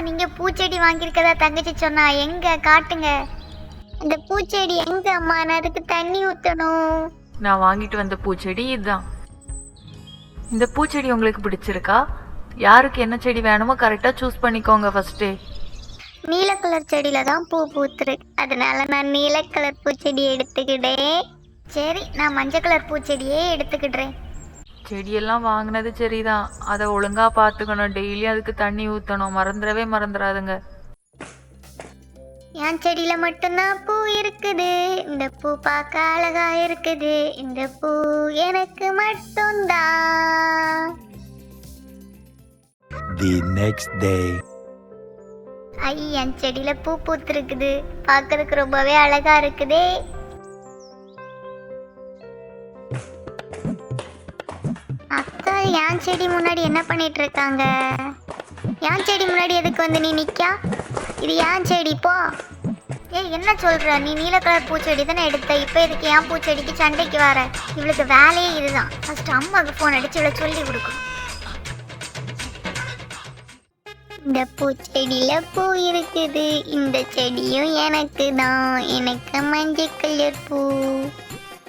நீங்க பூச்செடி வாங்கியிருக்கதா தங்கச்சி சொன்னா, எங்க காட்டுங்க. இந்த பூச்செடி எங்க அம்மா? நான் அதுக்கு தண்ணி ஊத்தணும். நான் வாங்கிட்டு வந்த பூச்செடி இதுதான். இந்த பூச்செடி உங்களுக்கு பிடிச்சிருக்கா? யாருக்கு என்ன செடி வேணுமோ கரெக்டாக சூஸ் பண்ணிக்கோங்க ஃபர்ஸ்ட்டு. நீல கலர் செடியில தான் பூ பூத்துருக்கு, அதனால நான் நீல கலர் பூச்செடி எடுத்துக்கிட்டேன். சரி, நான் மஞ்சள் கலர் பூச்செடியே எடுத்துக்கிடுறேன். செடியெல்லாம் வாங்கினது சரிதான், அதை ஒழுங்கா பார்த்துக்கணும். டெய்லி அதுக்கு தண்ணி ஊற்றணும், மறந்துடாதுங்க. என் செடியில மட்டும்தான் பூ இருக்குது. இந்த பூ பார்க்க அழகா இருக்குது. இந்த பூ எனக்கு மட்டும்தான். The next day. என் செடியில பூ பூத்திருக்குது, பார்க்கறதுக்கு ரொம்பவே அழகா இருக்குதே. அக்கா என் செடி முன்னாடி என்ன பண்ணிட்டு இருக்காங்க? என் செடி முன்னாடி எதுக்கு வந்து நீ நிக்கா? இது என் செடி, போ. ஏய், என்ன சொல்ற? நீ நீல கலர் பூச்செடி தானே எடுத்த, இப்போ எதுக்கு என் பூச்செடிக்கு சண்டைக்கு வர? இவளுக்கு வேலையே இதுதான். ஃபர்ஸ்ட் அம்மாவுக்கு ஃபோன் அடிச்சு இவளை சொல்லி கொடுக்கணும். இந்த பூச்செடியில பூ இருக்குது. இந்த செடியும் எனக்கு தான். எனக்கு மஞ்சள் கலர் பூ.